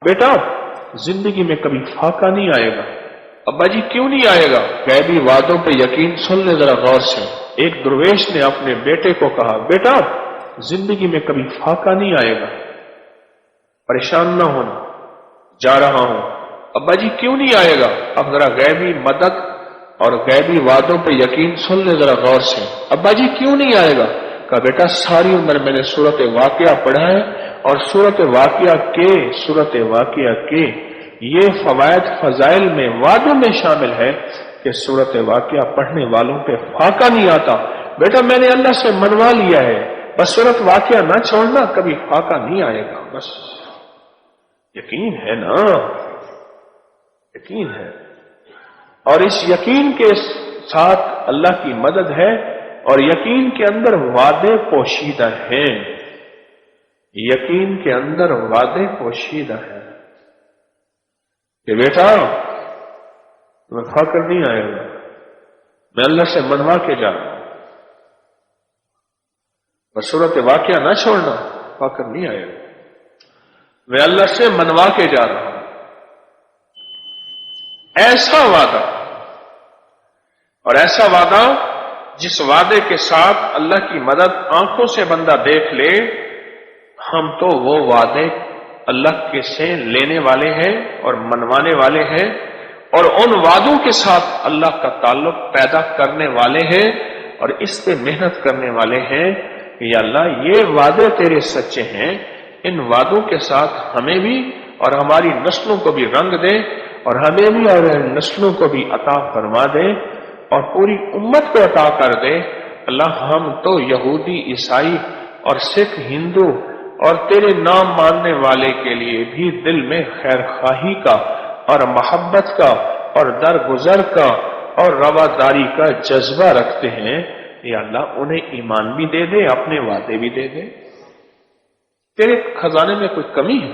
بیٹا زندگی میں کبھی فاقہ نہیں آئے گا۔ ابا جی کیوں نہیں آئے گا؟ غیبی وعدوں پہ یقین، سن لے ذرا غور سے۔ ایک درویش نے اپنے بیٹے کو کہا، بیٹا زندگی میں کبھی فاقہ نہیں آئے گا، پریشان نہ ہونا، جا رہا ہوں۔ ابا جی کیوں نہیں آئے گا؟ اب ذرا غیبی مدد اور غیبی وعدوں پہ یقین، سن لے ذرا غور سے۔ ابا جی کیوں نہیں آئے گا؟ کہا بیٹا ساری عمر میں نے سورت واقعہ پڑھا ہے، اور سورت واقعہ کے یہ فوائد فضائل میں، وعدوں میں شامل ہے کہ سورت واقعہ پڑھنے والوں پہ فاقہ نہیں آتا۔ بیٹا میں نے اللہ سے منوا لیا ہے، بس سورت واقعہ نہ چھوڑنا، کبھی فاقہ نہیں آئے گا۔ بس یقین ہے نا، یقین ہے، اور اس یقین کے ساتھ اللہ کی مدد ہے، اور یقین کے اندر وعدے پوشیدہ ہیں، یقین کے اندر وعدے پوشیدہ ہیں کہ بیٹا تمہیں فخر نہیں آئے گا، میں اللہ سے منوا کے جا رہا ہوں، بس صورت واقعہ نہ چھوڑنا، فخر نہیں آئے گا، میں اللہ سے منوا کے جا رہا ہوں۔ ایسا وعدہ، اور ایسا وعدہ جس وعدے کے ساتھ اللہ کی مدد آنکھوں سے بندہ دیکھ لے، ہم تو وہ وعدے اللہ کے سے لینے والے ہیں اور منوانے والے ہیں، اور ان وعدوں کے ساتھ اللہ کا تعلق پیدا کرنے والے ہیں، اور اس پہ محنت کرنے والے ہیں کہ یا اللہ یہ وعدے تیرے سچے ہیں، ان وعدوں کے ساتھ ہمیں بھی اور ہماری نسلوں کو بھی رنگ دے، اور ہمیں بھی اور نسلوں کو بھی عطا فرما دے، اور پوری امت کو عطا کر دے۔ اللہ ہم تو یہودی، عیسائی اور سکھ، ہندو اور تیرے نام ماننے والے کے لیے بھی دل میں خیر خواہی کا اور محبت کا اور درگزر کا اور رواداری کا جذبہ رکھتے ہیں، یا اللہ انہیں ایمان بھی دے دے، اپنے وعدے بھی دے دے۔ تیرے خزانے میں کوئی کمی ہے؟